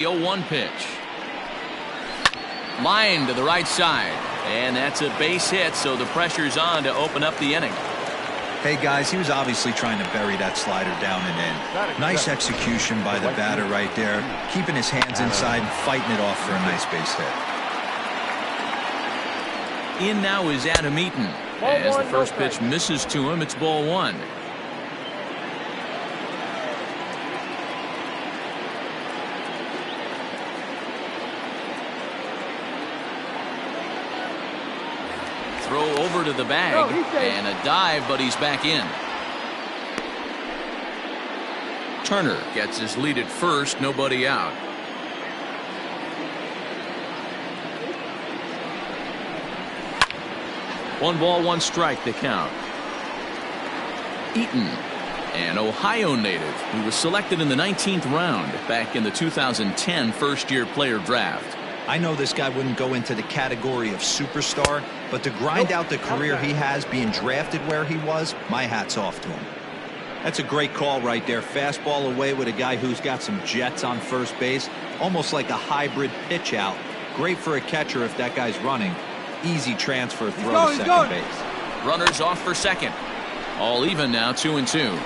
The 0-1 pitch. Line to the right side. And that's a base hit, so the pressure's on to open up the inning. Hey, guys, he was obviously trying to bury that slider down and in. Nice execution by the batter right there, keeping his hands inside and fighting it off for a nice base hit. In now is Adam Eaton. As the first pitch misses to him, it's ball one. Throw over to the bag, and a dive, but he's back in. Turner gets his lead at first, nobody out. One ball, one strike, the count. Eaton, an Ohio native who was selected in the 19th round back in the 2010 first-year player draft. I know this guy wouldn't go into the category of superstar, but to grind out the career he has being drafted where he was, my hat's off to him. That's a great call right there. Fastball away with a guy who's got some jets on first base, almost like a hybrid pitch out. Great for a catcher if that guy's running. Easy transfer throw to second base. Runners off for second. All even now, 2-2.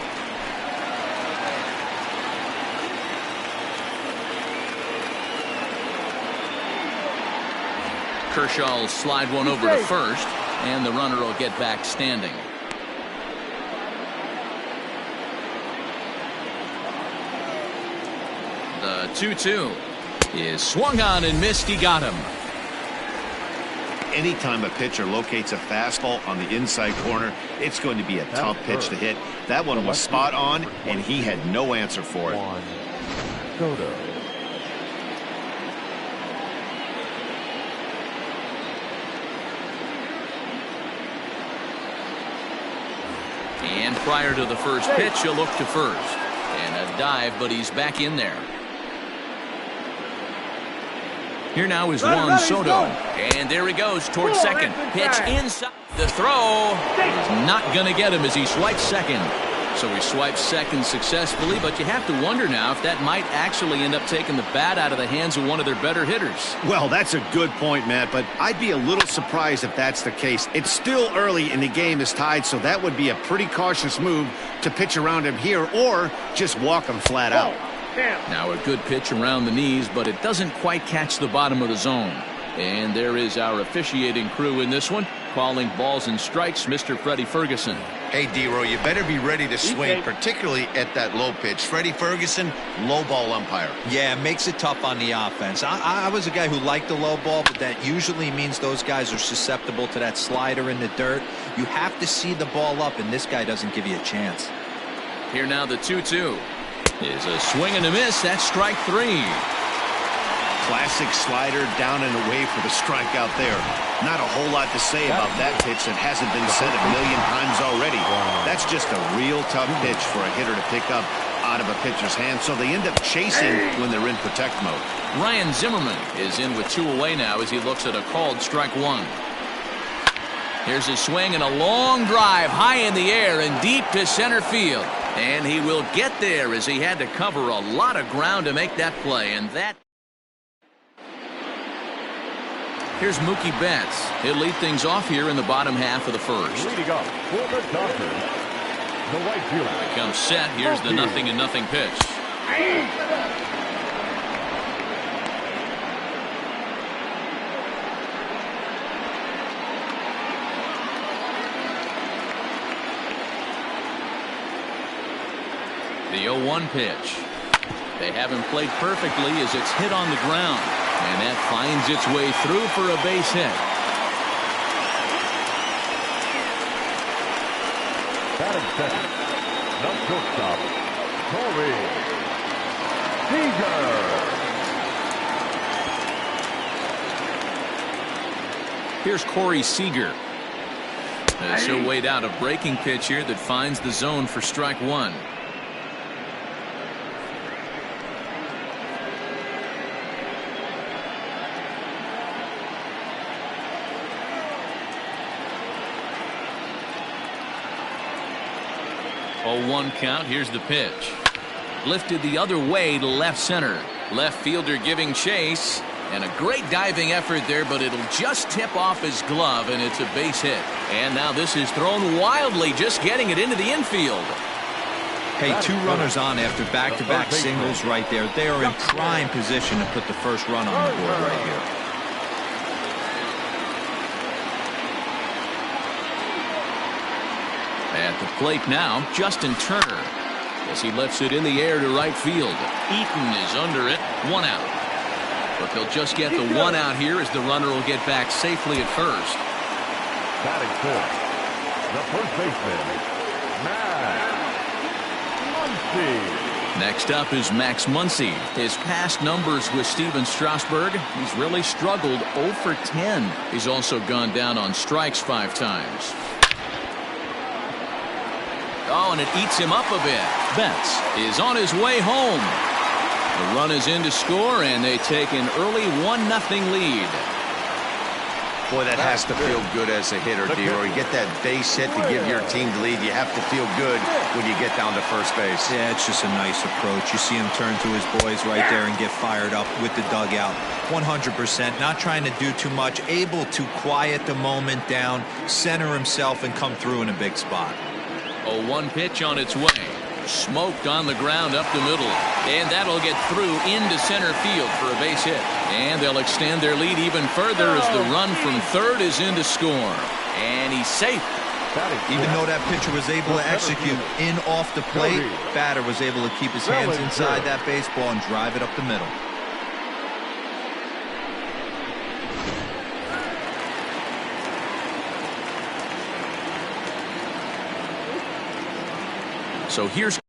Kershaw will slide one over to first, and the runner will get back standing. The 2-2 is swung on and missed. He got him. Anytime a pitcher locates a fastball on the inside corner, it's going to be a tough pitch to hit. That one was spot on, and he had no answer for it. And prior to the first pitch, he'll look to first. And a dive, but he's back in there. Here now is Juan Soto. And there he goes towards second. Pitch inside. The throw is not going to get him as he swipes second. So he swipes second successfully, but you have to wonder now if that might actually end up taking the bat out of the hands of one of their better hitters. Well, that's a good point, Matt, but I'd be a little surprised if that's the case. It's still early and the game is tied, so that would be a pretty cautious move to pitch around him here or just walk him flat out. Now a good pitch around the knees, but it doesn't quite catch the bottom of the zone. And there is our officiating crew in this one, calling balls and strikes, Mr. Freddie Ferguson. Hey, D-Row, you better be ready to swing, particularly at that low pitch. Freddie Ferguson, low ball umpire. Yeah, makes it tough on the offense. I was a guy who liked the low ball, but that usually means those guys are susceptible to that slider in the dirt. You have to see the ball up, and this guy doesn't give you a chance. Here now the 2-2 is a swing and a miss. That's strike three. Classic slider down and away for the strikeout there. Not a whole lot to say about that pitch that hasn't been said a million times already. That's just a real tough pitch for a hitter to pick up out of a pitcher's hand, so they end up chasing when they're in protect mode. Ryan Zimmerman is in with two away now as he looks at a called strike one. Here's a swing and a long drive high in the air and deep to center field. And he will get there as he had to cover a lot of ground to make that play. And that. Here's Mookie Betts. He'll lead things off here in the bottom half of the first. Leading off for the Dodgers, the right fielder. He comes set. Here's the 0-0 pitch. The 0-1 pitch. They haven't played perfectly as it's hit on the ground. And that finds its way through for a base hit. Batting second, the shortstop, Corey Seager. Here's Corey Seager. He'll wait out a breaking pitch here that finds the zone for strike one. Oh, 1 count. Here's the pitch. Lifted the other way to left center. Left fielder giving chase. And a great diving effort there, but it'll just tip off his glove, and it's a base hit. And now this is thrown wildly, just getting it into the infield. Hey, 2 runners on after back-to-back singles right there. They are in prime position to put the first run on the board right here. At the plate now, Justin Turner, as he lifts it in the air to right field. Eaton is under it, 1 out. But they'll just get the 1 out here as the runner will get back safely at first. Batting fourth, the first baseman, Max Muncy. Next up is Max Muncy. His past numbers with Steven Strasburg, he's really struggled 0 for 10. He's also gone down on strikes 5 times. Oh, and it eats him up a bit. Betts is on his way home. The run is in to score, and they take an early 1-0 lead. Boy, that has to feel good as a hitter, D-Roy. You get that base hit to give your team the lead. You have to feel good when you get down to first base. Yeah, it's just a nice approach. You see him turn to his boys right there and get fired up with the dugout. 100%, not trying to do too much, able to quiet the moment down, center himself, and come through in a big spot. A 1 pitch on its way. Smoked on the ground up the middle, and that'll get through into center field for a base hit. And they'll extend their lead even further as the run from third is in to score. And he's safe. Even though that pitcher was able to execute in off the plate, batter was able to keep his hands inside that baseball and drive it up the middle. So here's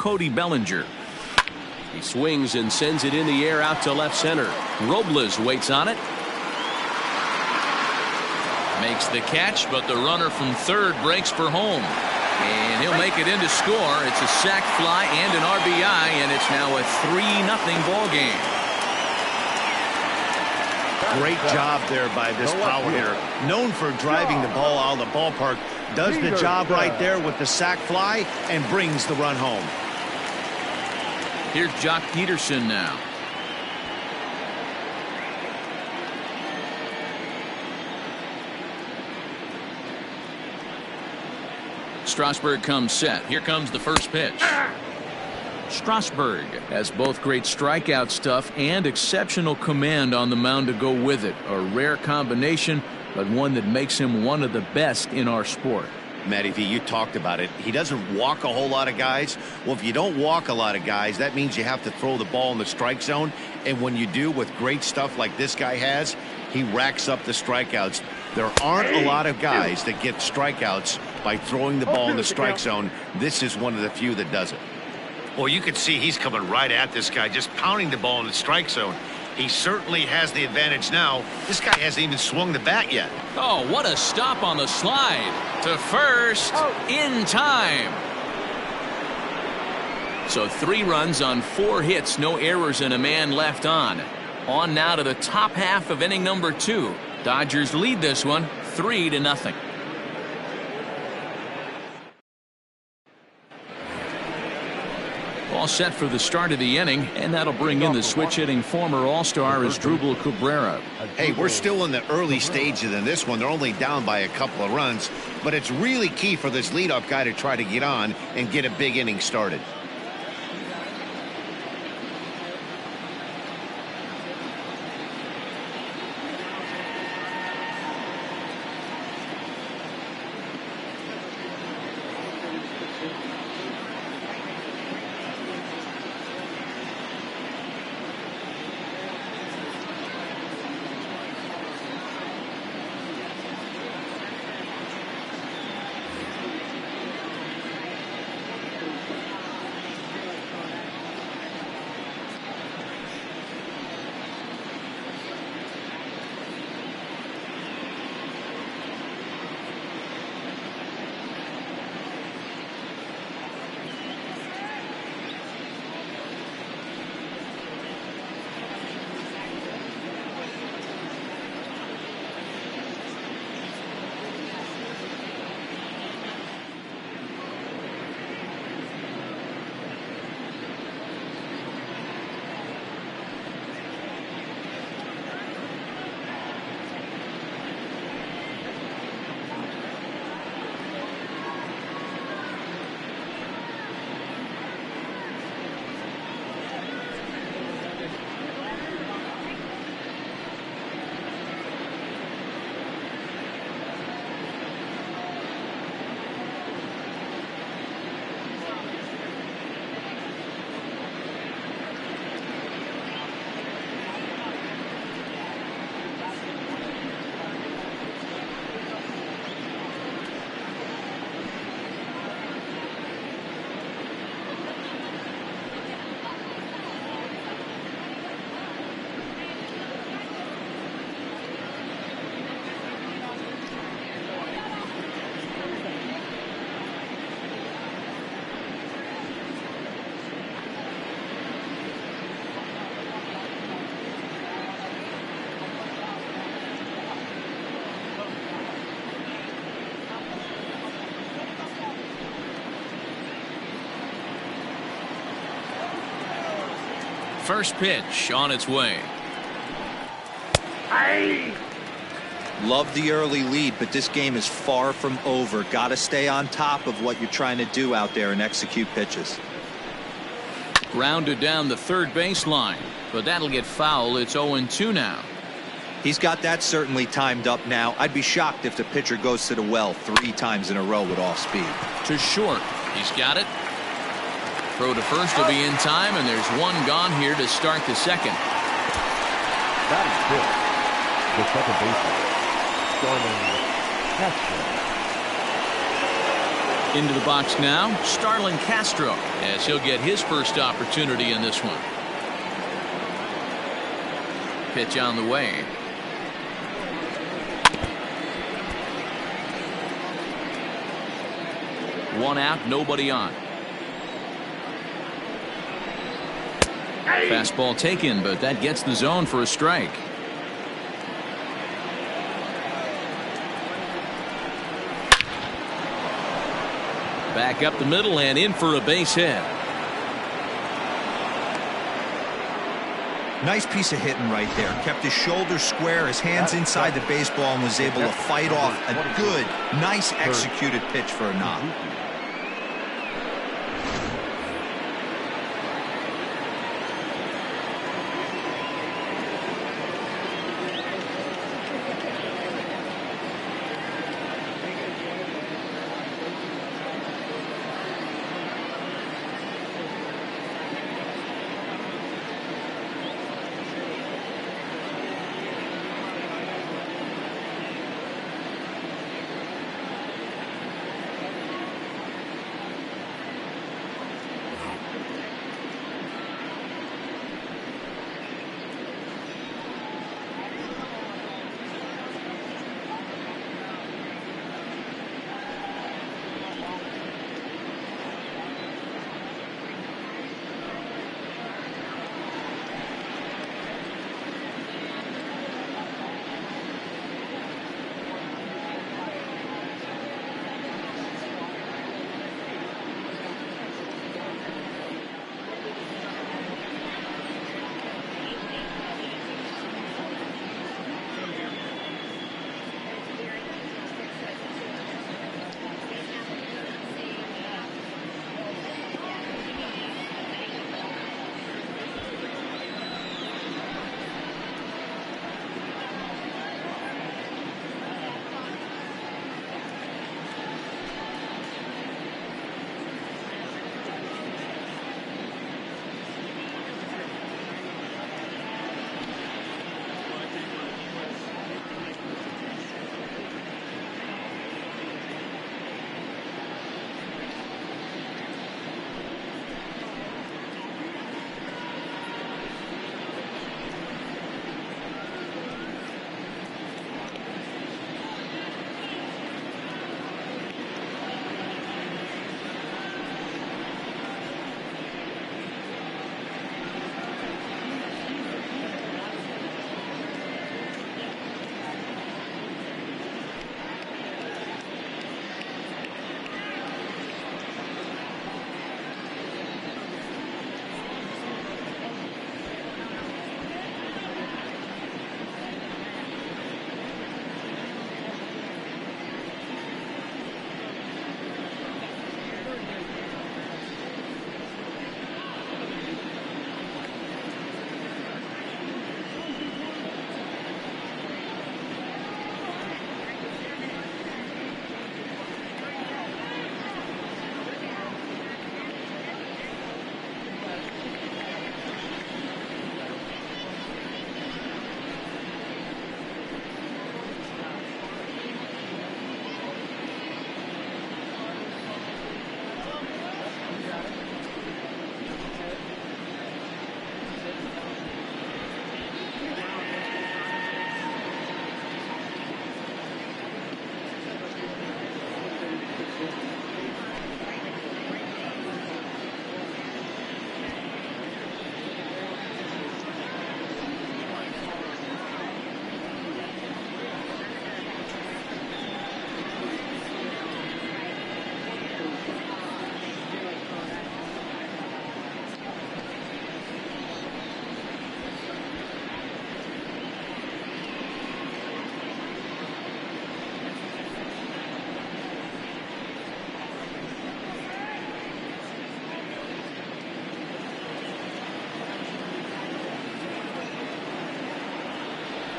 Cody Bellinger. He swings and sends it in the air out to left center. Robles waits on it. Makes the catch, but the runner from third breaks for home. And he'll make it in to score. It's a sac fly and an RBI, and it's now a 3-0 ball game. Great job there by this power hitter. Known for driving the ball out of the ballpark. Does the job right there with the sac fly and brings the run home. Here's Jock Peterson now. Strasburg comes set. Here comes the first pitch. Strasburg has both great strikeout stuff and exceptional command on the mound to go with it. A rare combination, but one that makes him one of the best in our sport. Matty V, you talked about it. He doesn't walk a whole lot of guys. Well, if you don't walk a lot of guys, that means you have to throw the ball in the strike zone. And when you do with great stuff like this guy has, he racks up the strikeouts. There aren't a lot of guys that get strikeouts by throwing the ball in the strike zone. This is one of the few that does it. Well, you can see he's coming right at this guy, just pounding the ball in the strike zone. He certainly has the advantage now. This guy hasn't even swung the bat yet. Oh, what a stop on the slide. To first, in time. So 3 runs on 4 hits, no errors, and a man left on. On now to the top half of inning number 2. Dodgers lead this one 3-0. All set for the start of the inning, and that'll bring in the switch-hitting former All-Star Asdrubal Cabrera. Hey, we're still in the early stages in this one. They're only down by a couple of runs, but it's really key for this leadoff guy to try to get on and get a big inning started. First pitch on its way. Love the early lead, but this game is far from over. Got to stay on top of what you're trying to do out there and execute pitches. Grounded down the third baseline, but that'll get foul. It's 0-2 now. He's got that certainly timed up now. I'd be shocked if the pitcher goes to the well 3 times in a row with off speed. To short. He's got it. Throw to first will be in time, and there's 1 gone here to start the second. That is good. The second baseman, Starman Castro. Into the box now, Starlin Castro, as he'll get his first opportunity in this one. Pitch on the way. One out, nobody on. Fastball taken, but that gets the zone for a strike. Back up the middle and in for a base hit. Nice piece of hitting right there. Kept his shoulders square, his hands inside the baseball, and was able to fight off a good, nice executed pitch for a knock.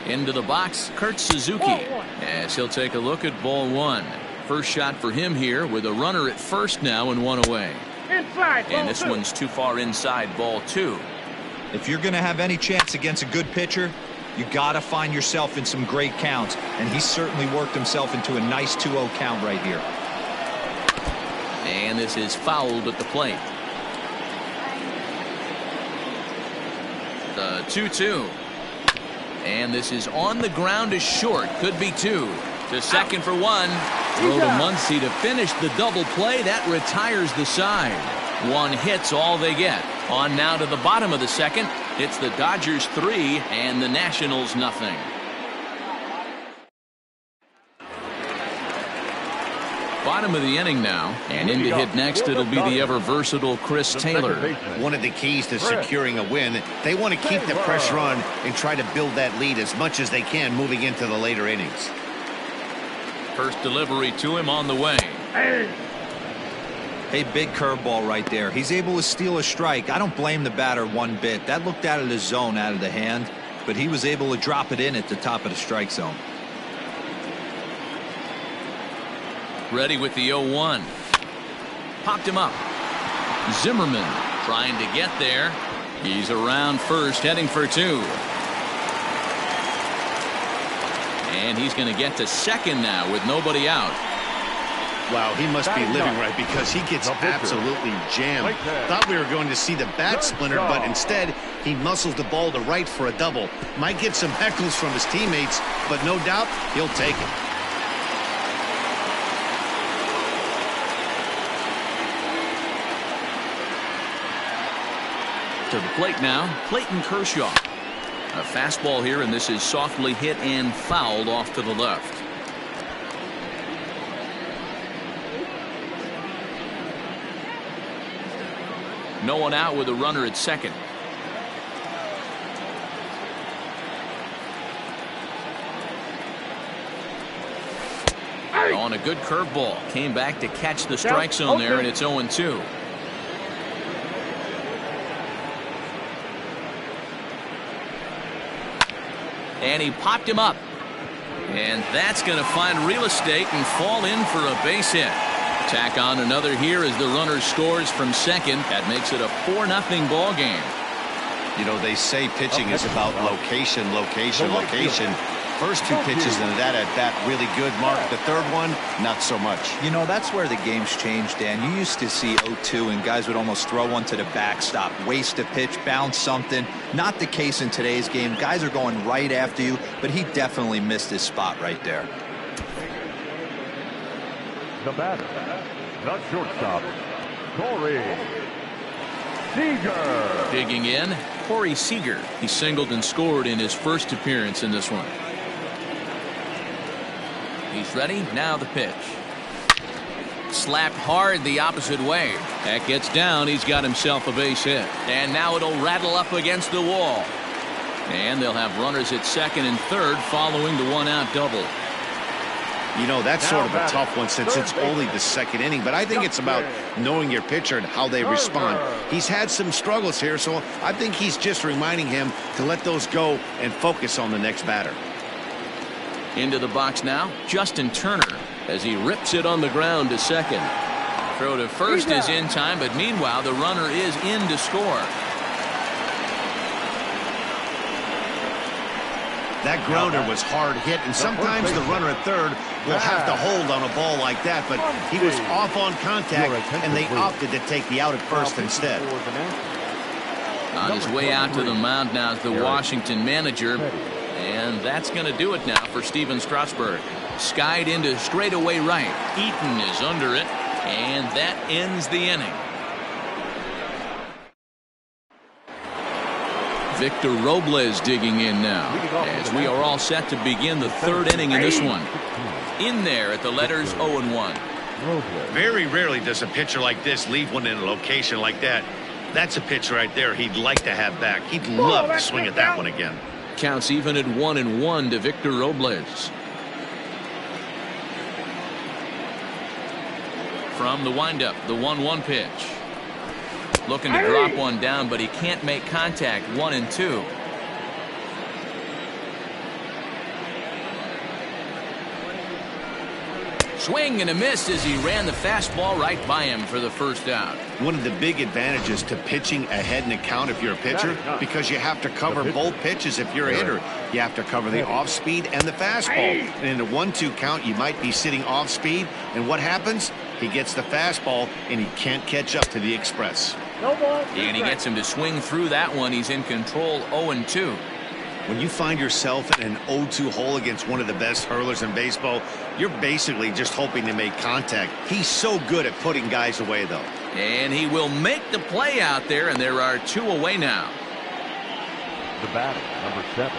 Into the box, Kurt Suzuki, as he'll take a look at ball one. First shot for him here with a runner at first now and one away. And this one's too far inside, ball two. If you're going to have any chance against a good pitcher, you got to find yourself in some great counts, and he certainly worked himself into a nice 2-0 count right here. And this is fouled at the plate. The 2-2. And this is on the ground to short. Could be two. To second for one. Throw to Muncy to finish the double play. That retires the side. One hit's all they get. On now to the bottom of the second. It's the Dodgers 3 and the Nationals nothing. Bottom of the inning now, and in to hit next it'll be the ever versatile Chris Taylor. One of the keys to securing a win, they want to keep the pressure on and try to build that lead as much as they can moving into the later innings. First delivery to him on the way. Hey, big curveball right there. He's able to steal a strike. I don't blame the batter one bit. That looked out of the zone, out of the hand, but he was able to drop it in at the top of the strike zone. Ready with the 0-1. Popped him up. Zimmerman trying to get there. He's around first, heading for two. And he's going to get to second now with nobody out. Wow, he must be living right because he gets absolutely jammed. Thought we were going to see the bat splintered, but instead he muscles the ball to right for a double. Might get some heckles from his teammates, but no doubt he'll take it. To the plate now, Clayton Kershaw. A fastball here, and this is softly hit and fouled off to the left. No one out with a runner at second. On a good curveball. Came back to catch the strike zone there, and it's 0-2. And he popped him up. And that's going to find real estate and fall in for a base hit. Tack on another here as the runner scores from second. That makes it a 4-0 ball game. You know, they say pitching is about location, location, location. First two pitches into that at bat really good. Mark, the third one, not so much. You know, that's where the game's changed, Dan. You used to see 0-2 and guys would almost throw one to the backstop, waste a pitch, bounce something. Not the case in today's game. Guys are going right after you, but he definitely missed his spot right there. The batter, the shortstop, Corey Seager. Digging in, Corey Seager. He singled and scored in his first appearance in this one. He's ready. Now the pitch. Slapped hard the opposite way. That gets down. He's got himself a base hit. And now it'll rattle up against the wall. And they'll have runners at second and third following the one-out double. You know, that's sort of a tough one since it's only the second inning, but I think it's about knowing your pitcher and how they respond. He's had some struggles here, so I think he's just reminding him to let those go and focus on the next batter. Into the box now, Justin Turner, as he rips it on the ground to second. Throw to first is in time, but meanwhile the runner is in to score. That grounder was hard hit, and sometimes the runner at third will have to hold on a ball like that, but he was off on contact, and they opted to take the out at first instead. On his way out to the mound now is the Washington manager, and that's going to do it now for Steven Strasburg. Skied into straightaway right. Eaton is under it, and that ends the inning. Victor Robles digging in now as we are all set to begin the third inning in this one. In there at the letters 0-1. Very rarely does a pitcher like this leave one in a location like that. That's a pitch right there he'd like to have back. He'd love to swing at that one again. Counts even at 1-1 to Victor Robles. From the windup, the 1-1 pitch. Looking to drop one down, but he can't make contact. 1-2. Swing and a miss as he ran the fastball right by him for the first out. One of the big advantages to pitching ahead in the count if you're a pitcher, because you have to cover both pitches if you're a hitter. You have to cover the off-speed and the fastball. And in a 1-2 count, you might be sitting off-speed, and what happens? He gets the fastball, and he can't catch up to the express. And he gets him to swing through that one. He's in control, 0-2. When you find yourself in an 0-2 hole against one of the best hurlers in baseball, you're basically just hoping to make contact. He's so good at putting guys away, though. And he will make the play out there, and there are 2 away now. The batter, number 7.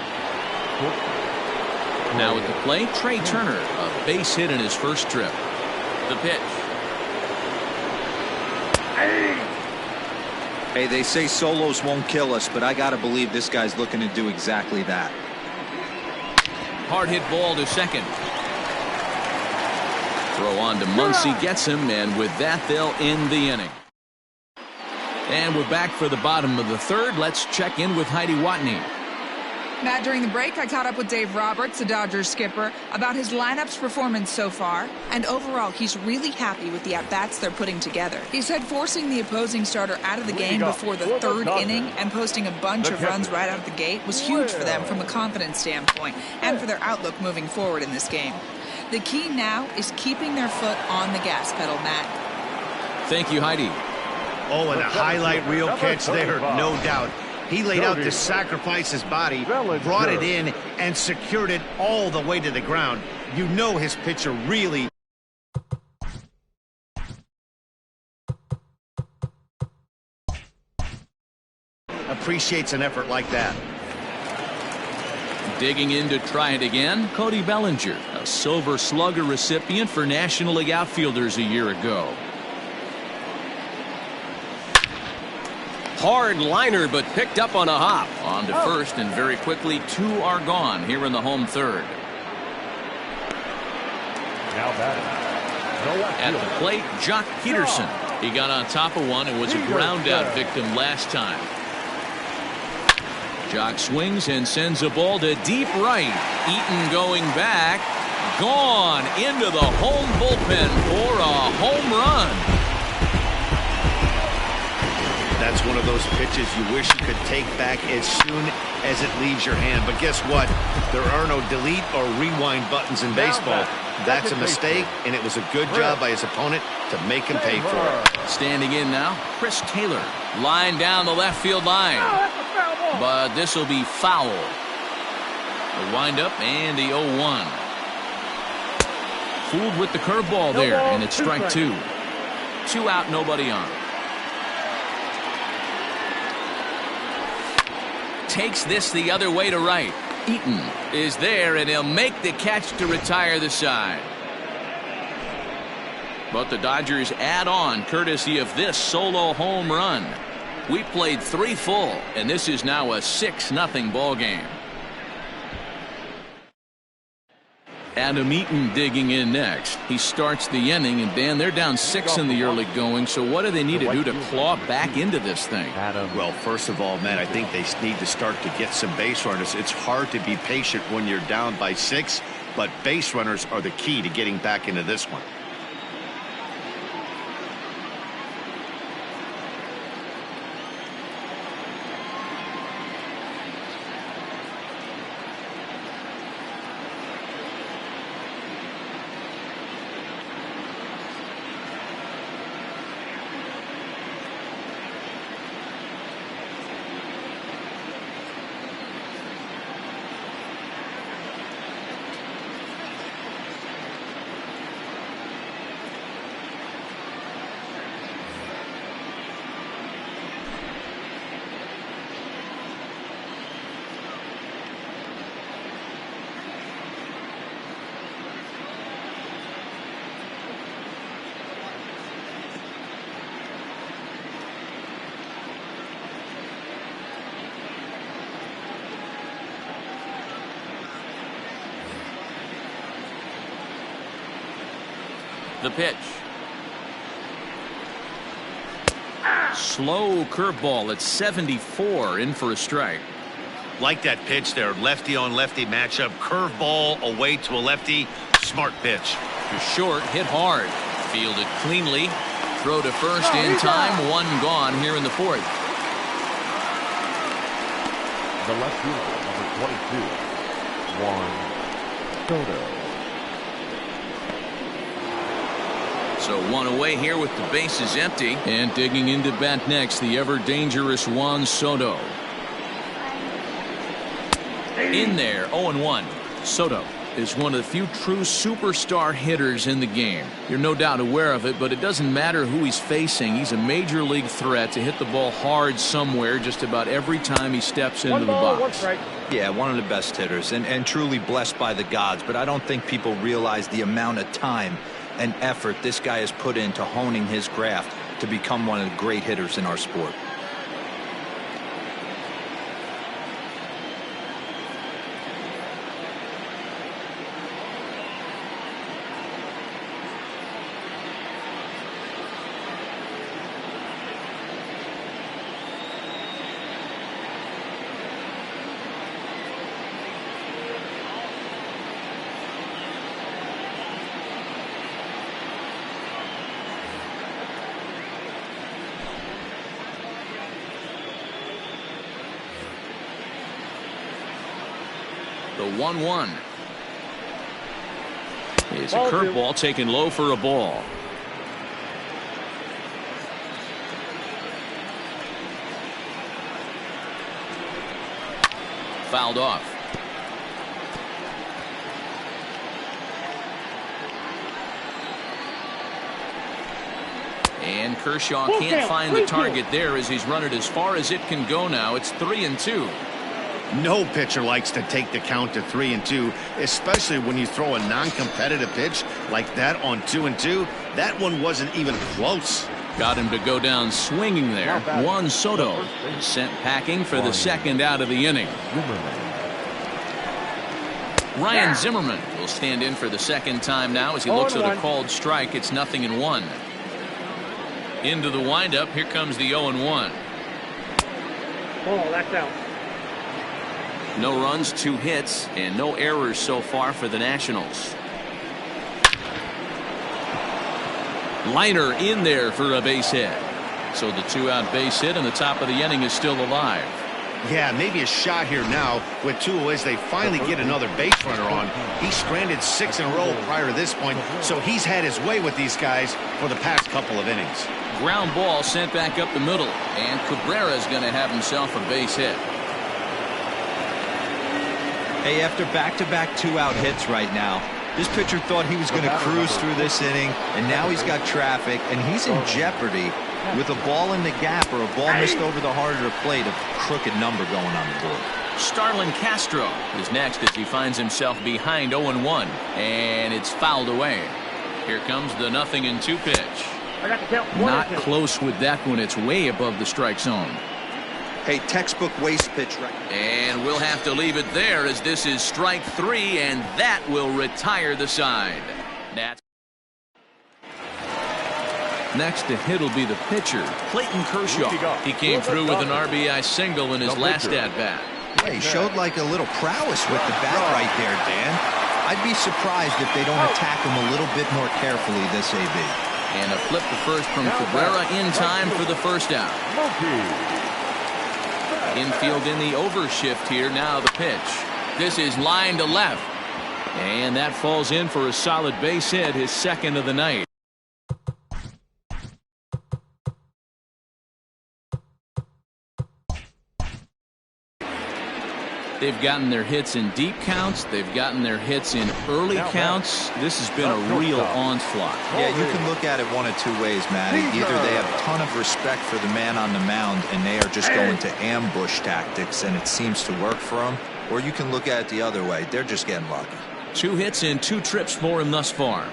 Now at the plate, Trey Turner, a base hit in his first trip. The pitch. Hey, they say solos won't kill us, but I got to believe this guy's looking to do exactly that. Hard hit ball to second. Throw on to Muncy, gets him, and with that, they'll end the inning. And we're back for the bottom of the third. Let's check in with Heidi Watney. Matt, during the break, I caught up with Dave Roberts, the Dodgers skipper, about his lineup's performance so far, and overall, he's really happy with the at-bats they're putting together. He said forcing the opposing starter out of the game before the third inning and posting a bunch of runs right out of the gate was huge for them from a confidence standpoint and for their outlook moving forward in this game. The key now is keeping their foot on the gas pedal, Matt. Thank you, Heidi. Oh, and a highlight reel catch there, no doubt. He laid out to sacrifice his body, brought it in, and secured it all the way to the ground. You know his pitcher really appreciates an effort like that. Digging in to try it again, Cody Bellinger, a Silver Slugger recipient for National League outfielders a year ago. Hard liner, but picked up on a hop. On to first, and very quickly, 2 are gone here in the home third. Now batting. At the plate, Jock Peterson. He got on top of one and was a ground out victim last time. Jock swings and sends a ball to deep right. Eaton going back. Gone into the home bullpen for a home run. That's one of those pitches you wish you could take back as soon as it leaves your hand. But guess what? There are no delete or rewind buttons in baseball. That's a mistake, and it was a good job by his opponent to make him pay for it. Standing in now, Chris Taylor. Line down the left field line. But this will be foul. The windup and the 0-1. Fooled with the curveball there, and it's strike 2. 2 out, nobody on. Takes this the other way to right. Eaton is there, and he'll make the catch to retire the side. But the Dodgers add on courtesy of this solo home run. We played 3 full, and this is now a 6-0 ball game. Adam Eaton digging in next. He starts the inning, and Dan, they're down 6 in the early going, so what do they need to do to claw back into this thing? Well, first of all, man, I think they need to start to get some base runners. It's hard to be patient when you're down by 6, but base runners are the key to getting back into this one. The pitch. Slow curveball at 74, in for a strike. Like that pitch there, lefty on lefty matchup, curveball away to a lefty, smart pitch. To short, hit hard, fielded cleanly, throw to first in time, 1 gone here in the 4th. The left fielder, number 22, Juan Soto. So one away here with the bases empty. And digging into bat next, the ever-dangerous Juan Soto. In there, 0-1. Soto is one of the few true superstar hitters in the game. You're no doubt aware of it, but it doesn't matter who he's facing. He's a major league threat to hit the ball hard somewhere just about every time he steps into the box. Yeah, one of the best hitters and truly blessed by the gods, but I don't think people realize the amount of time and effort this guy has put into honing his craft to become one of the great hitters in our sport. The 1-1. It's a curveball taken low for a ball. Fouled off. And Kershaw can't find the target there as he's run it as far as it can go now. It's 3-2. No pitcher likes to take the count to 3-2, especially when you throw a non-competitive pitch like that on 2-2. That one wasn't even close. Got him to go down swinging there. Juan Soto is sent packing for the second out of the inning. Ryan Zimmerman will stand in for the second time now as he looks at a called strike. It's 0-1. Into the windup. Here comes the 0-1. Oh, that's out. No runs, 2 hits, and no errors so far for the Nationals. Liner in there for a base hit. So the 2-out base hit and the top of the inning is still alive. Yeah, maybe a shot here now with 2 as they finally get another base runner on. He stranded 6 in a row prior to this point, so he's had his way with these guys for the past couple of innings. Ground ball sent back up the middle, and Cabrera's going to have himself a base hit. Hey, after back-to-back 2-out hits right now, this pitcher thought he was going to cruise through this inning, and now he's got traffic, and he's in jeopardy with a ball in the gap or a ball missed over the heart of the plate, a crooked number going on the board. Starlin Castro is next as he finds himself behind 0-1, and it's fouled away. Here comes the 0-2 pitch. Not close with that one. It's way above the strike zone. Hey, textbook waste pitch right. And we'll have to leave it there as this is strike 3, and that will retire the side. Next to hit will be the pitcher, Clayton Kershaw. He came through with an RBI single in his last at-bat. Yeah, he showed like a little prowess with the bat right there, Dan. I'd be surprised if they don't attack him a little bit more carefully this AB. And a flip to first from Cabrera in time for the first out. Infield in the overshift here. Now the pitch. This is line to left. And that falls in for a solid base hit, his second of the night. They've gotten their hits in deep counts. They've gotten their hits in early counts. This has been a real onslaught. Yeah, you can look at it one of 2 ways, Matty. Either they have a ton of respect for the man on the mound and they are just going to ambush tactics and it seems to work for them, or you can look at it the other way. They're just getting lucky. 2 hits in 2 trips for him thus far.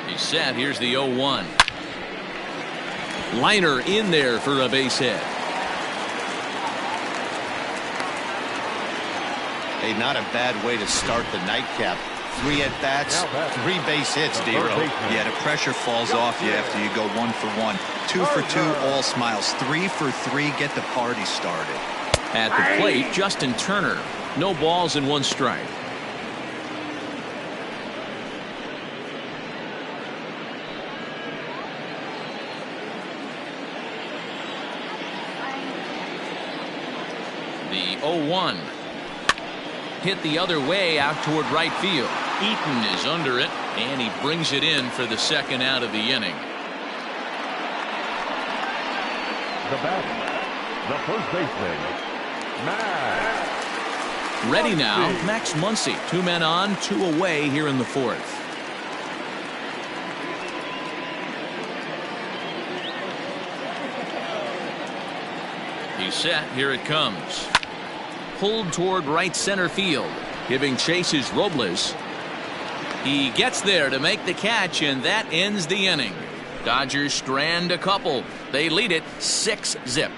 He's set. Here's the 0-1. Liner in there for a base hit. Hey, not a bad way to start the nightcap. 3 at-bats, 3 base hits, Dero. Yeah, the pressure falls off you after you go 1 for 1. 2 for 2, all smiles. 3 for 3, get the party started. At the plate, Justin Turner. No balls and 1 strike. The 0-1. hit the other way out toward right field. Eaton is under it, and he brings it in for the second out of the inning. The batter, the first baseman, Max. Ready now, Max Muncy. 2 men on, 2 away here in the 4th. He's set. Here it comes. Pulled toward right center field. Giving chase is Robles. He gets there to make the catch, and that ends the inning. Dodgers strand a couple. They lead it 6-0.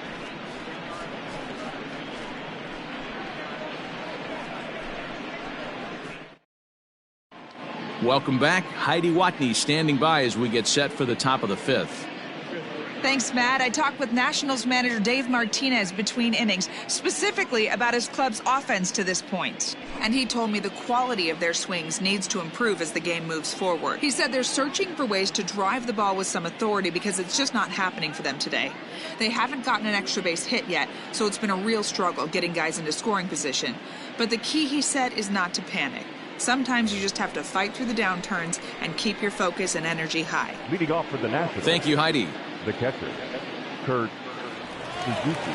Welcome back. Heidi Watney standing by as we get set for the top of the 5th. Thanks, Matt. I talked with Nationals manager Dave Martinez between innings, specifically about his club's offense to this point. And he told me the quality of their swings needs to improve as the game moves forward. He said they're searching for ways to drive the ball with some authority because it's just not happening for them today. They haven't gotten an extra base hit yet, so it's been a real struggle getting guys into scoring position. But the key, he said, is not to panic. Sometimes you just have to fight through the downturns and keep your focus and energy high. Leading off for the Nationals. Thank you, Heidi. The catcher, Kurt Suzuki.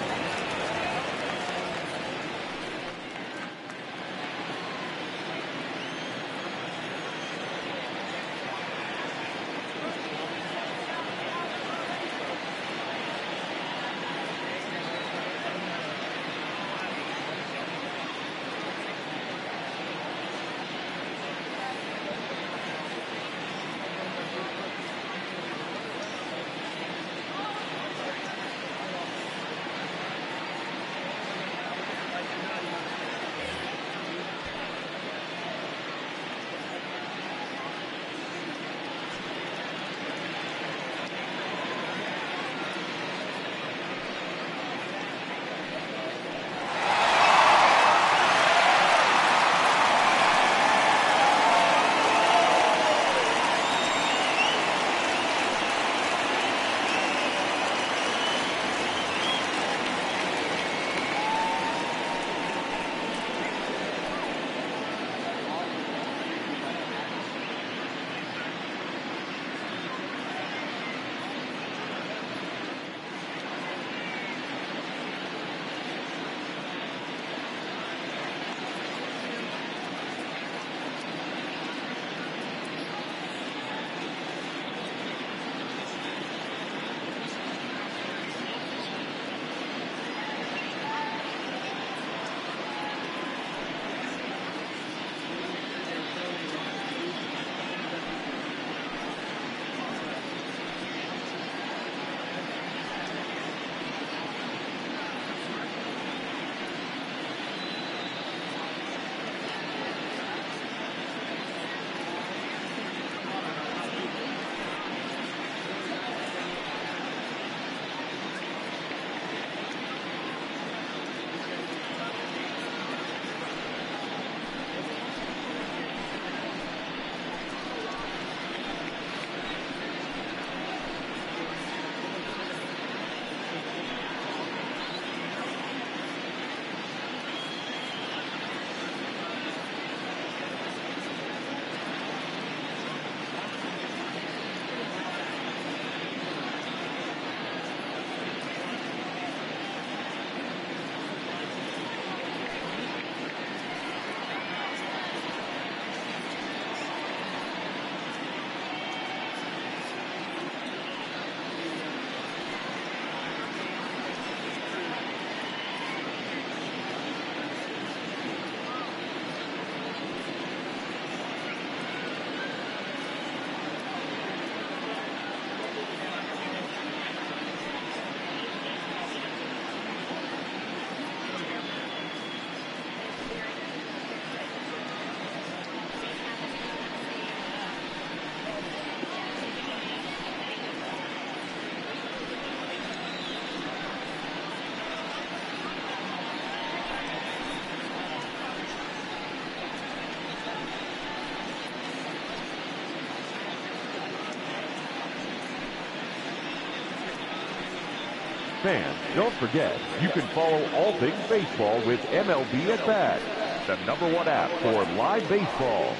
Fans, don't forget, you can follow all things baseball with MLB at Bat. the #1 app for live baseball.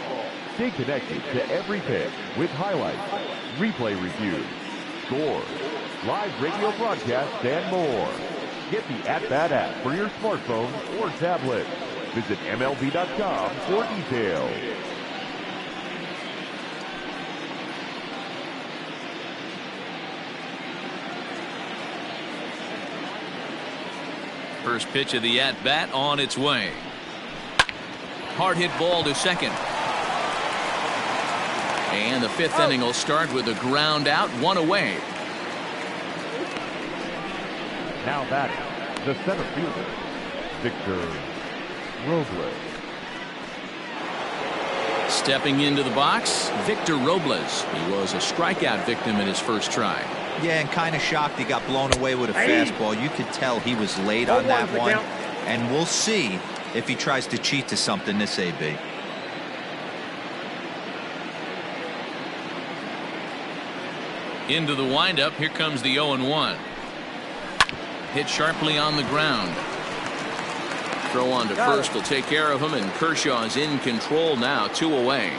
Stay connected to every pitch with highlights, replay reviews, scores, live radio broadcasts, and more. Get the At-Bat app for your smartphone or tablet. Visit MLB.com for details. First pitch of the at-bat on its way. Hard hit ball to second. And the fifth inning will start with a ground out, one away. Now batting, the center fielder, Victor Robles. Stepping into the box, Victor Robles. He was a strikeout victim in his first try. Yeah, and kind of shocked he got blown away with a fastball. You could tell he was late on that one. And we'll see if he tries to cheat to something this AB. Into the windup. Here comes the 0-1. Hit sharply on the ground. Throw on to first will take care of him, and Kershaw's in control now, 2 away.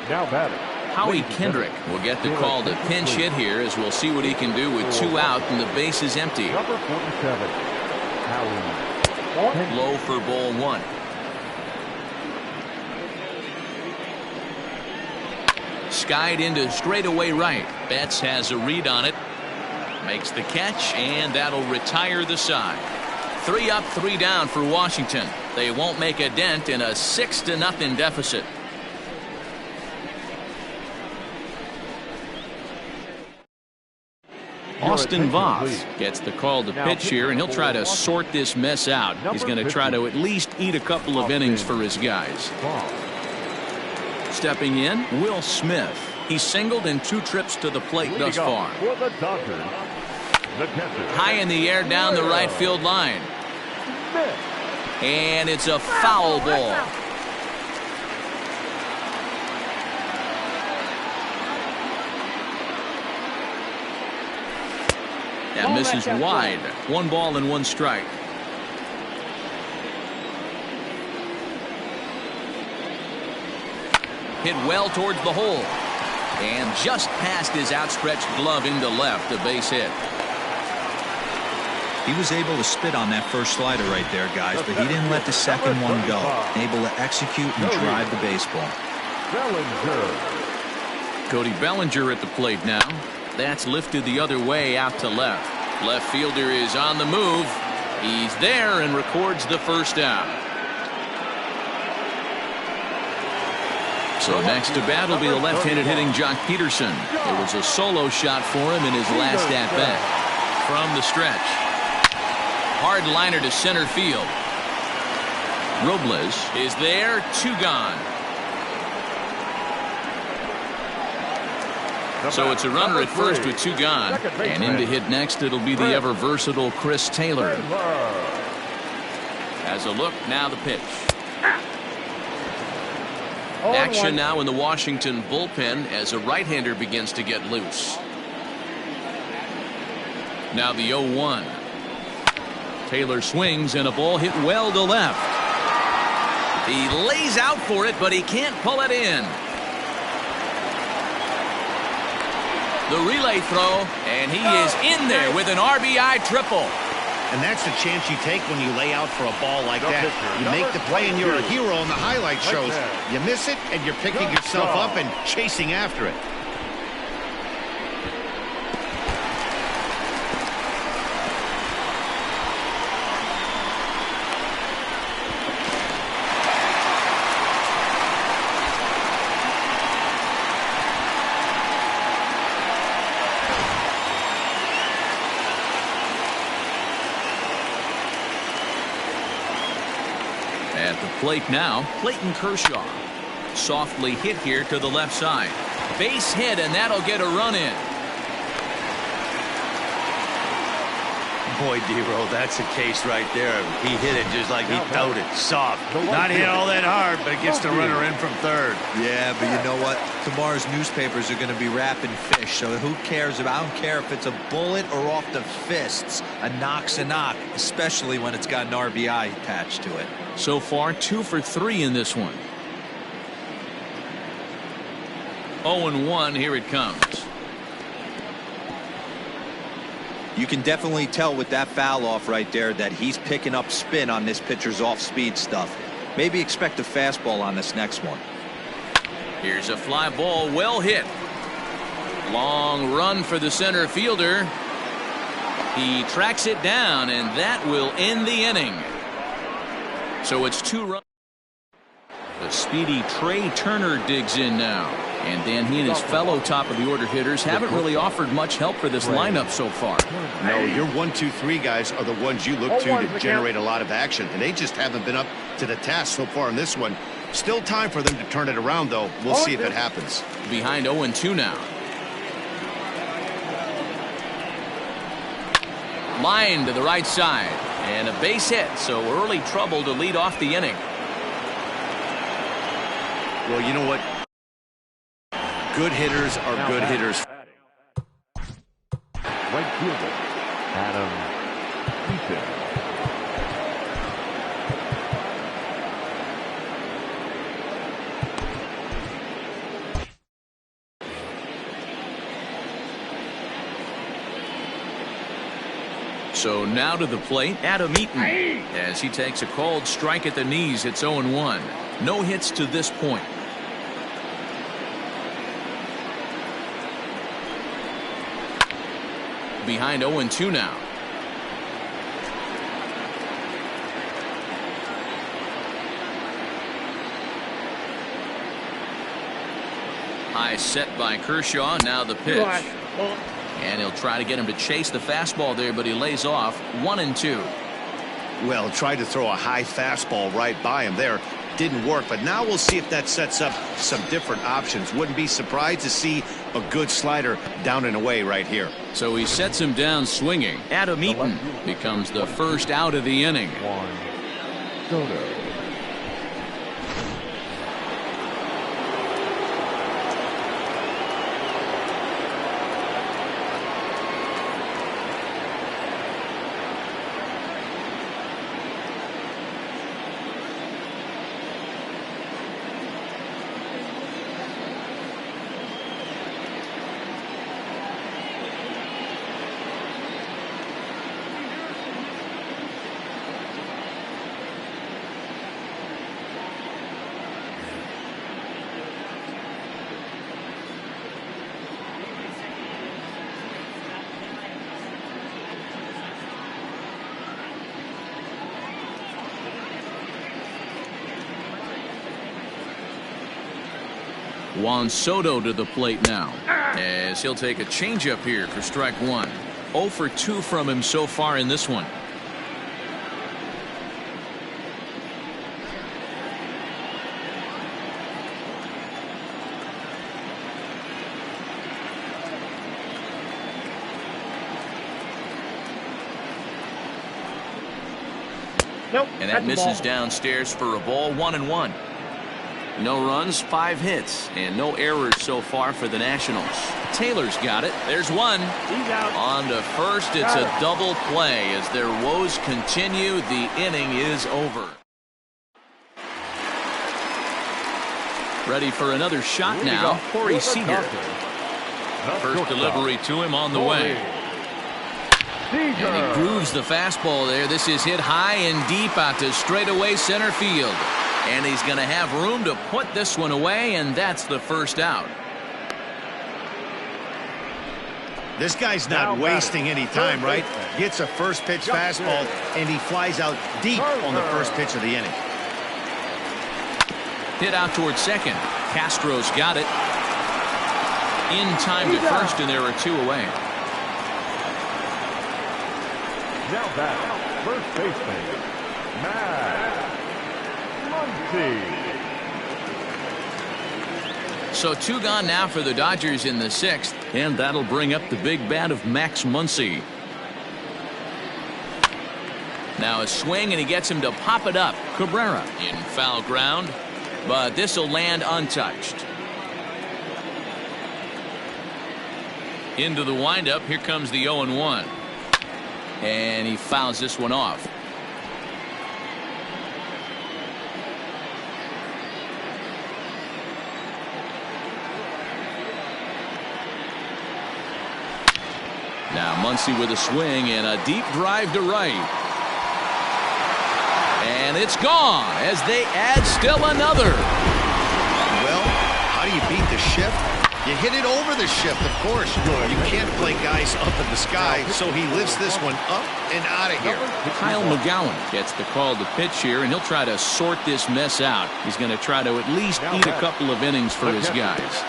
Now batting, Howie Kendrick will get the call to pinch hit here, as we'll see what he can do with 2 out and the base is empty. number 47, Howie. Low for ball 1. Skied into straightaway right. Betts has a read on it. Makes the catch, and that'll retire the side. 3 up, 3 down for Washington. They won't make a dent in a 6-0 deficit. Austin Voth gets the call to pitch here, and he'll try to sort this mess out. He's going to try to at least eat a couple of innings for his guys. Stepping in, Will Smith. He's singled in 2 trips to the plate thus far. High in the air down the right field line. And it's a foul ball. That misses wide. 1 ball and 1 strike. Hit well towards the hole. And just past his outstretched glove into left, a base hit. He was able to spit on that first slider right there, guys, but he didn't let the second one go. Able to execute and drive the baseball. Cody Bellinger at the plate now. That's lifted the other way out to left. Left fielder is on the move. He's there and records the first down. So next to bat will be the left-handed hitting Jock Peterson. It was a solo shot for him in his last at-bat. From the stretch. Hard liner to center field. Robles is there, 2 gone. So it's a runner at first with 2 gone. And in to hit next, it'll be the ever-versatile Chris Taylor. As a look, now the pitch. Action now in the Washington bullpen as a right-hander begins to get loose. Now the 0-1. Taylor swings, and a ball hit well to left. He lays out for it, but he can't pull it in. The relay throw, and he is in there with an RBI triple. And that's the chance you take when you lay out for a ball like that. You make the play and you're a hero in the highlight shows. You miss it and you're picking yourself up and chasing after it. At the plate now, Clayton Kershaw. Softly hit here to the left side. Base hit, and that'll get a run in. Boy, D-Roll, that's a case right there. He hit it just like he throwed it, soft. Not hit all that hard, but it gets the runner in from third. Yeah, but you know what? Tomorrow's newspapers are going to be wrapping fish, so who cares about? I don't care if it's a bullet or off the fists. A knock's a knock, especially when it's got an RBI attached to it. So far, 2 for 3 in this one. 0-1, here it comes. You can definitely tell with that foul off right there that he's picking up spin on this pitcher's off-speed stuff. Maybe expect a fastball on this next one. Here's a fly ball, well hit. Long run for the center fielder. He tracks it down, and that will end the inning. So it's 2 runs. The speedy Trey Turner digs in now. And then he and his fellow top-of-the-order hitters haven't really offered much help for this lineup so far. No, your 1, 2, 3 guys are the ones you look to generate a lot of action, and they just haven't been up to the task so far in this one. Still time for them to turn it around, though. We'll see if it happens. Behind 0-2 now. Line to the right side. And a base hit, so early trouble to lead off the inning. Well, you know what? Good hitters are good hitters. Right fielder, Adam Eaton. So now to the plate, Adam Eaton, as he takes a called strike at the knees. It's 0-1. No hits to this point. Behind 0-2 now. High set by Kershaw. Now the pitch. And he'll try to get him to chase the fastball there, but he lays off. 1-2. Well, tried to throw a high fastball right by him there. Didn't work, but now we'll see if that sets up some different options. Wouldn't be surprised to see a good slider down and away right here. So he sets him down swinging. Adam Eaton becomes the first out of the inning. Soto. Juan Soto to the plate now, as he'll take a changeup here for strike 1. 0 for 2 from him so far in this one. Nope. And that misses downstairs for a ball. 1-1. No runs, 5 hits, and no errors so far for the Nationals. Taylor's got it. There's one. He's out. On to first, it's a double play. As their woes continue, the inning is over. Ready for another shot now, Corey Seager. First delivery to him on the way. And he grooves the fastball there. This is hit high and deep out to straightaway center field. And he's going to have room to put this one away, and that's the first out. This guy's not wasting any time, right? Gets a first pitch fastball, and he flies out deep on the first pitch of the inning. Hit out towards second. Castro's got it. In time to first, and there are 2 away. Now back, first baseman, Matt. So 2 gone now for the Dodgers in the 6th, and that'll bring up the big bat of Max Muncy. Now a swing, and he gets him to pop it up. Cabrera in foul ground, but this will land untouched. Into the windup. Here comes the 0-1. And he fouls this one off. Now Muncy with a swing and a deep drive to right. And it's gone as they add still another. Well, how do you beat the shift? You hit it over the shift, of course. You can't play guys up in the sky, so he lifts this one up and out of here. Kyle McGowan gets the call to pitch here, and he'll try to sort this mess out. He's going to try to at least eat a couple of innings for his guys.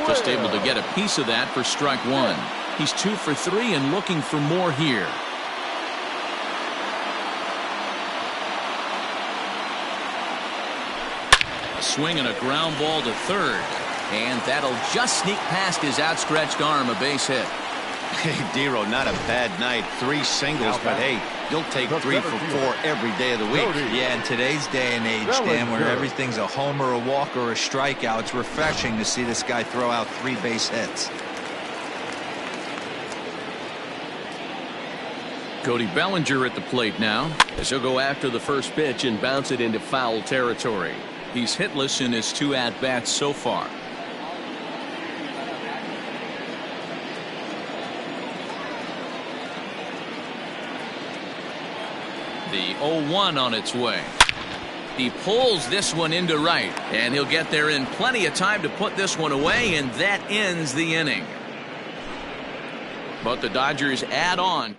Just able to get a piece of that for strike one. He's 2 for 3 and looking for more here. A swing and a ground ball to third. And that'll just sneak past his outstretched arm, a base hit. Hey, Dero, not a bad night. 3 singles, but hey, you'll take 3 for 4 every day of the week. Yeah, in today's day and age, Dan, where everything's a homer, a walk, or a strikeout, it's refreshing to see this guy throw out 3 base hits. Cody Bellinger at the plate now, as he'll go after the first pitch and bounce it into foul territory. He's hitless in his 2 at-bats so far. The 0-1 on its way. He pulls this one into right, and he'll get there in plenty of time to put this one away, and that ends the inning. But the Dodgers add on.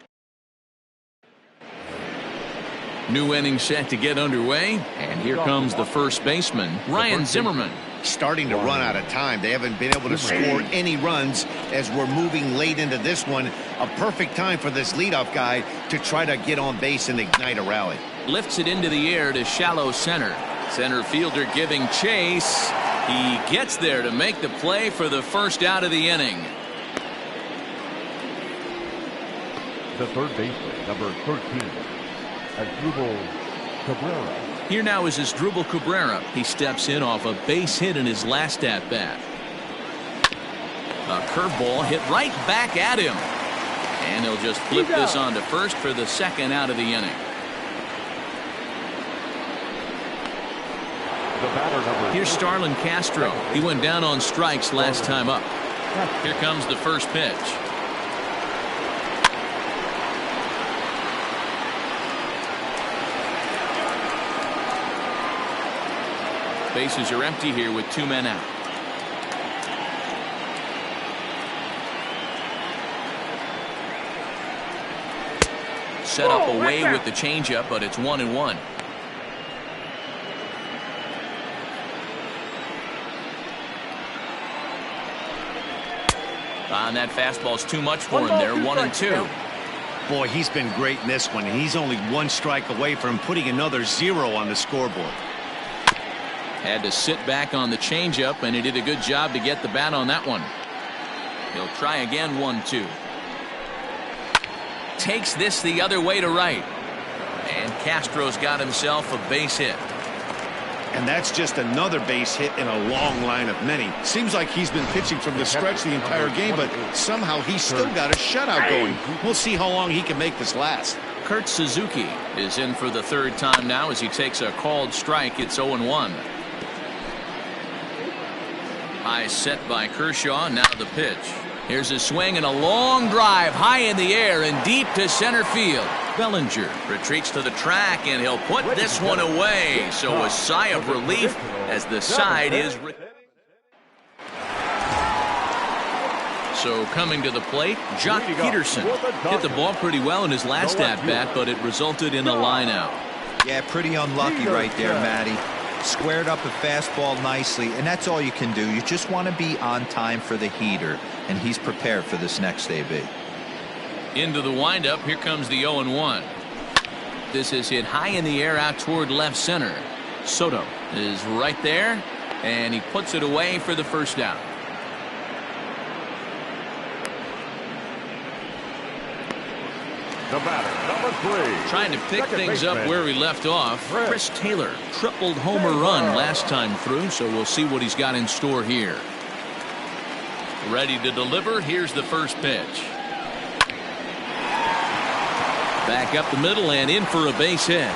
New inning set to get underway, and here comes the first baseman, Ryan Zimmerman. Starting to run out of time. They haven't been able to score any runs as we're moving late into this one. A perfect time for this leadoff guy to try to get on base and ignite a rally. Lifts it into the air to shallow center. Center fielder giving chase. He gets there to make the play for the first out of the inning. The third baseman, number 13, Asdrubal Cabrera. Here now is Asdrubal Cabrera. He steps in off a base hit in his last at-bat. A curveball hit right back at him. And he'll just flip this on to first for the second out of the inning. The batter, number Here's Starlin Castro. He went down on strikes last time up. Here comes the first pitch. Bases are empty here with 2 men out. Set up away with the changeup, but it's 1-1. And that fastball's too much for him there. 1-2. Boy, he's been great in this one. He's only 1 strike away from putting another 0 on the scoreboard. Had to sit back on the changeup, and he did a good job to get the bat on that one. He'll try again. 1-2. Takes this the other way to right. And Castro's got himself a base hit. And that's just another base hit in a long line of many. Seems like he's been pitching from the stretch the entire game, but somehow he's still got a shutout going. We'll see how long he can make this last. Kurt Suzuki is in for the 3rd time now as he takes a called strike. It's 0-1. High set by Kershaw. Now the pitch. Here's a swing and a long drive high in the air and deep to center field. Bellinger retreats to the track, and he'll put this one away. So a sigh of relief as the side is. So coming to the plate, Jock Peterson hit the ball pretty well in his last at-bat, but it resulted in a line out. Yeah, pretty unlucky right there, Matty. Squared up a fastball nicely, and that's all you can do. You just want to be on time for the heater, and he's prepared for this next AB. Into the windup, here comes the 0-1. This is hit high in the air out toward left center. Soto is right there, and he puts it away for the first out. The batter, number 3. Trying to pick things up where we left off. Chris Taylor, tripled homer run last time through, so we'll see what he's got in store here. Ready to deliver. Here's the first pitch. Back up the middle and in for a base hit.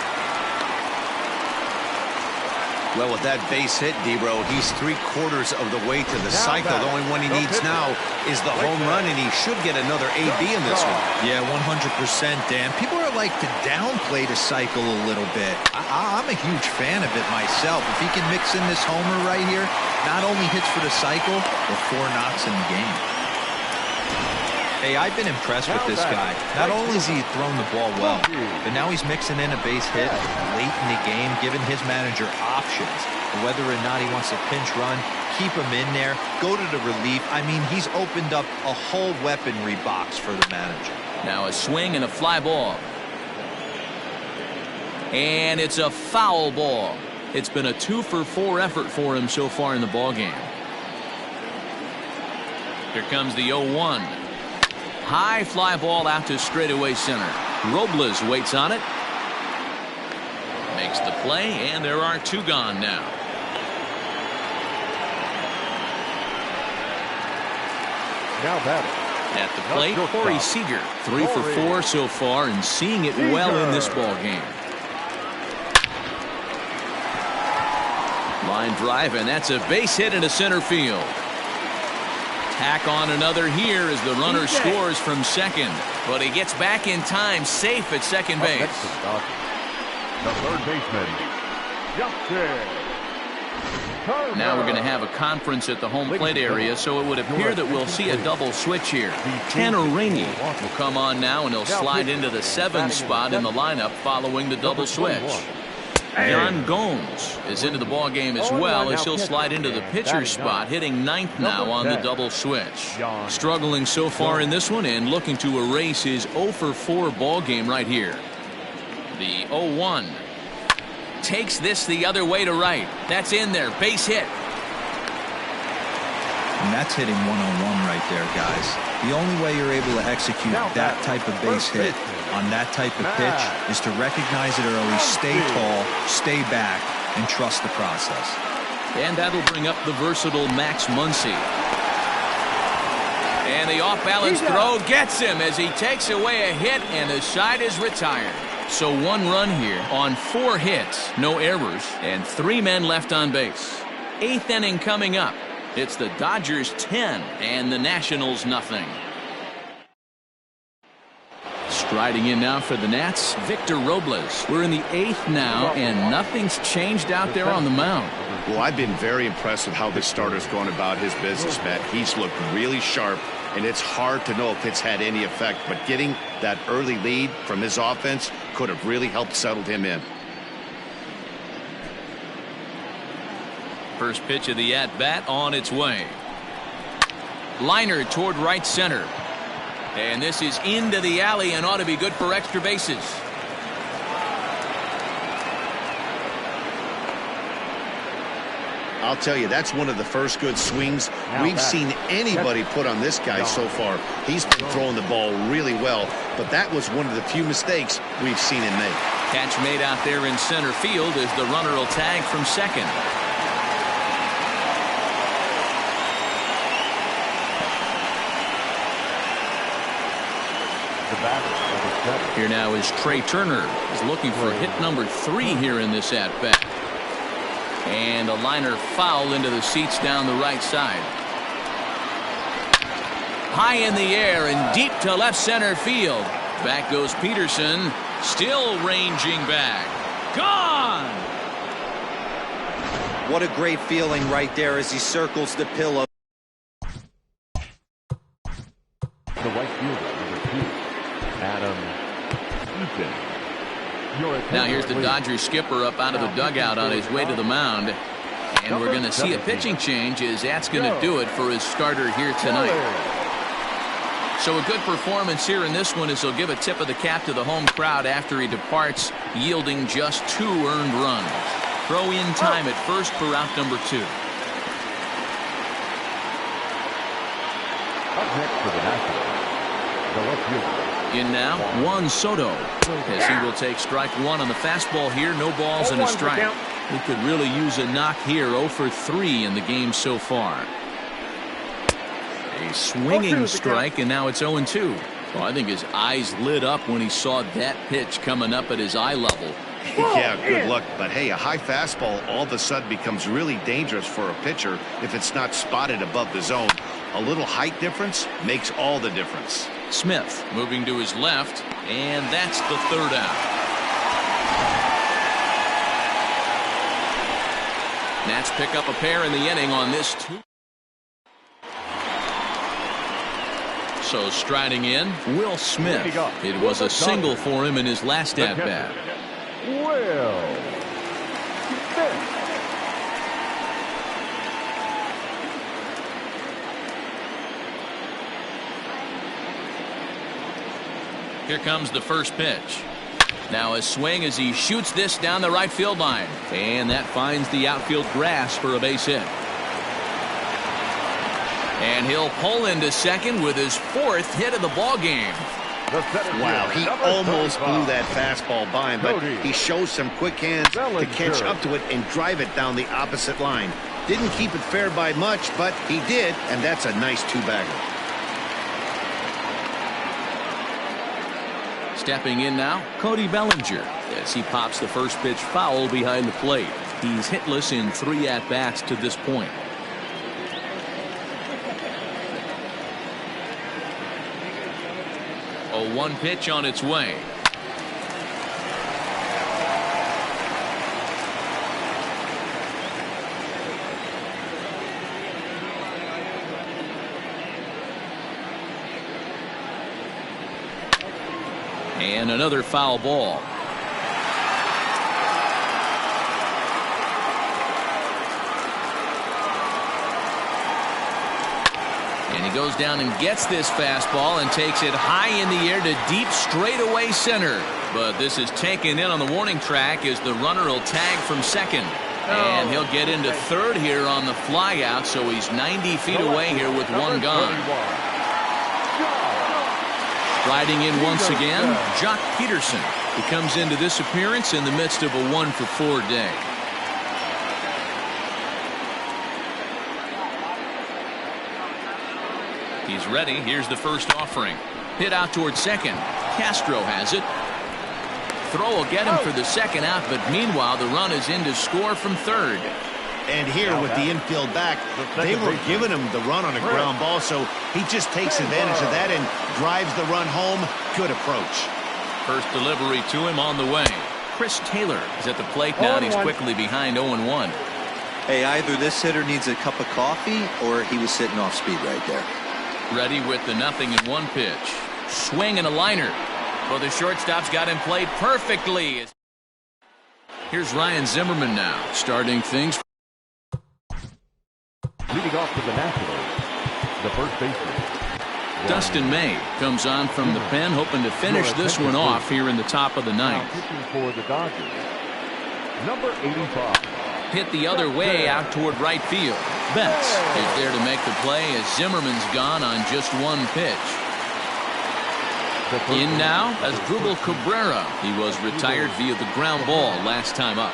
Well, with that base hit, Debro, he's 3/4 of the way to the cycle. The only one he needs now is the home run, and he should get another AB in this one. Yeah, 100%, Dan. People are like to downplay the cycle a little bit. I'm a huge fan of it myself. If he can mix in this homer right here, not only hits for the cycle, but 4 knocks in the game. Hey, I've been impressed with this guy. Not only has he thrown the ball well, but now he's mixing in a base hit late in the game, giving his manager options. Whether or not he wants to pinch run, keep him in there, go to the relief. I mean, he's opened up a whole weaponry box for the manager. Now a swing and a fly ball. And it's a foul ball. It's been a 2-for-4 effort for him so far in the ballgame. Here comes the 0-1. High fly ball out to straightaway center. Robles waits on it. Makes the play, and there are 2 gone now. Now batting. At the plate, Corey Seager. 3 for 4 so far, and seeing it well in this ball game. Line drive, and that's a base hit into center field. Tack on another here as the runner scores from second, but he gets back in time, safe at second base. The third baseman, Justin. Now we're going to have a conference at the home plate area, so it would appear that we'll see a double switch here. Tanner Rainey will come on now, and he'll slide into the 7 spot in the lineup following the double switch. John Gomes is into the ball game as well, as he'll slide into the pitcher's spot, hitting 9th now on the double switch. Struggling so far in this one and looking to erase his 0-for-4 ball game right here. The 0-1 takes this the other way to right. That's in there. Base hit. And that's hitting 1-on-1 right there, guys. The only way you're able to execute that type of base hit on that type of pitch is to recognize it early, stay tall, stay back, and trust the process. And that'll bring up the versatile Max Muncy. And the off-balance throw gets him as he takes away a hit, and the side is retired. So 1 run here on 4 hits, no errors, and 3 men left on base. 8th inning coming up. It's the Dodgers 10 and the Nationals nothing. Striding in now for the Nats, Victor Robles. We're in the 8th now, and nothing's changed out there on the mound. Well, I've been very impressed with how this starter's going about his business, Matt. He's looked really sharp, and it's hard to know if it's had any effect, but getting that early lead from his offense could have really helped settle him in. First pitch of the at-bat on its way. Liner toward right center. And this is into the alley and ought to be good for extra bases. I'll tell you, that's one of the first good swings we've seen anybody put on this guy so far. He's been throwing the ball really well, but that was one of the few mistakes we've seen him make. Catch made out there in center field as the runner will tag from second. Here now is Trey Turner. He's looking for hit number 3 here in this at-bat. And a liner foul into the seats down the right side. High in the air and deep to left center field. Back goes Peterson, still ranging back. Gone! What a great feeling right there as he circles the pillow. The right fielder, number 2, Adam Eaton. Now here's the Dodgers skipper up out of the dugout on his way to the mound. And we're going to see a pitching change as that's going to do it for his starter here tonight. So a good performance here in this one as he'll give a tip of the cap to the home crowd after he departs, yielding just 2 earned runs. Throw in time at first for out number 2. Up next for the Nationals, the left fielder, In now, Juan Soto, as he will take strike one on the fastball here. No balls and a strike. He could really use a knock here. 0 for 3 in the game so far. A swinging strike, and now it's 0-2. Well, I think his eyes lit up when he saw that pitch coming up at his eye level. Yeah, good luck. But hey, a high fastball all of a sudden becomes really dangerous for a pitcher if it's not spotted above the zone. A little height difference makes all the difference. Smith moving to his left, and that's the third out. Nats pick up a pair in the inning on this two. So striding in, Will Smith. It was a single for him in his last at-bat. Will Smith. Here comes the first pitch. Now a swing as he shoots this down the right field line. And that finds the outfield grass for a base hit. And he'll pull into second with his 4th hit of the ball game. Wow, he almost blew that fastball by him, but he shows some quick hands to catch up to it and drive it down the opposite line. Didn't keep it fair by much, but he did, and that's a nice two-bagger. Stepping in now, Cody Bellinger, as he pops the first pitch foul behind the plate. He's hitless in 3 at-bats to this point. A 1 pitch on its way. And another foul ball. And he goes down and gets this fastball and takes it high in the air to deep straightaway center. But this is taken in on the warning track as the runner will tag from second. And he'll get into third here on the flyout, so he's 90 feet away here with 1 gone. Riding in once again, Jock Peterson. He comes into this appearance in the midst of a 1 for 4 day. He's ready. Here's the first offering. Hit out towards second. Castro has it. Throw will get him for the second out, but meanwhile the run is in to score from third. And here with the infield back, they were giving him the run on a ground ball, so he just takes advantage of that and drives the run home. Good approach. First delivery to him on the way. Chris Taylor is at the plate now, and he's quickly behind 0-1. Hey, either this hitter needs a cup of coffee or he was sitting off speed right there. Ready with the 0-1 pitch. Swing and a liner. Well, the shortstop's got him played perfectly. Here's Ryan Zimmerman now, starting things. Leading off to the Nationals, the first baseman. Dustin May comes on from the pen, hoping to finish this one off here in the top of the ninth. Pitching for the Dodgers, number 85. Hit the other way out toward right field. Betts is there to make the play as Zimmerman's gone on just 1 pitch. In now as Drupal Cabrera. He was retired via the ground ball last time up.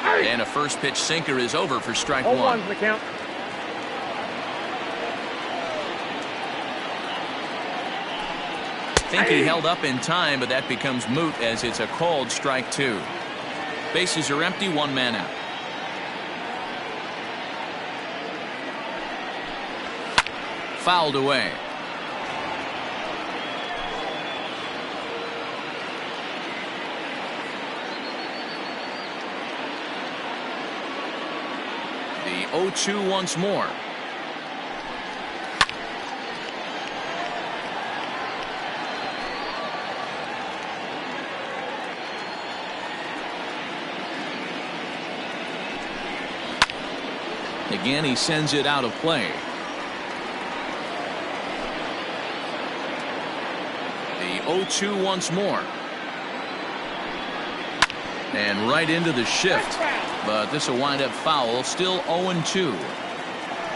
And a first pitch sinker is over for strike 1. Think he held up in time, but that becomes moot as it's a called strike 2. Bases are empty, 1 man out. Fouled away. The 0-2 once more. Again, he sends it out of play. The 0-2 once more. And right into the shift. But this will wind up foul. Still 0-2.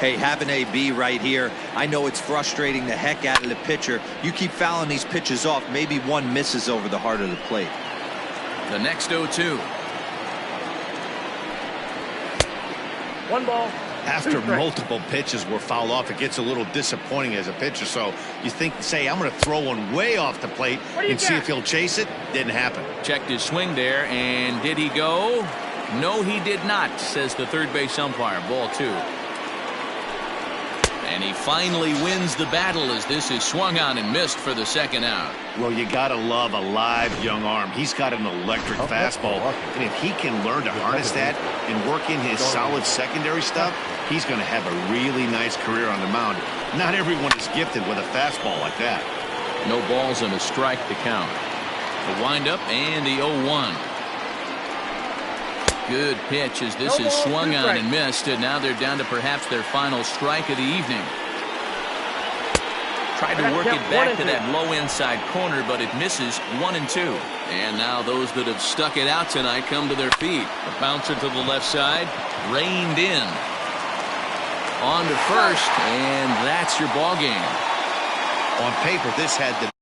Hey, have an AB right here. I know it's frustrating the heck out of the pitcher. You keep fouling these pitches off, maybe one misses over the heart of the plate. The next 0-2. One ball. After multiple pitches were fouled off, it gets a little disappointing as a pitcher. So you think, say, I'm going to throw one way off the plate and see if he'll chase it. Didn't happen. Checked his swing there, and did he go? No, he did not, says the third base umpire. Ball 2. And he finally wins the battle as this is swung on and missed for the second out. Well, you got to love a live young arm. He's got an electric fastball. And if he can learn to harness that and work in his solid secondary stuff, he's going to have a really nice career on the mound. Not everyone is gifted with a fastball like that. No balls and a strike to count. The windup and the 0-1. Good pitch as this is swung on and missed, and now they're down to perhaps their final strike of the evening. Tried to work it back to that low inside corner, but it misses. 1-2. And now those that have stuck it out tonight come to their feet. The bouncer to the left side, reined in. On to first, and that's your ball game. On paper, this had the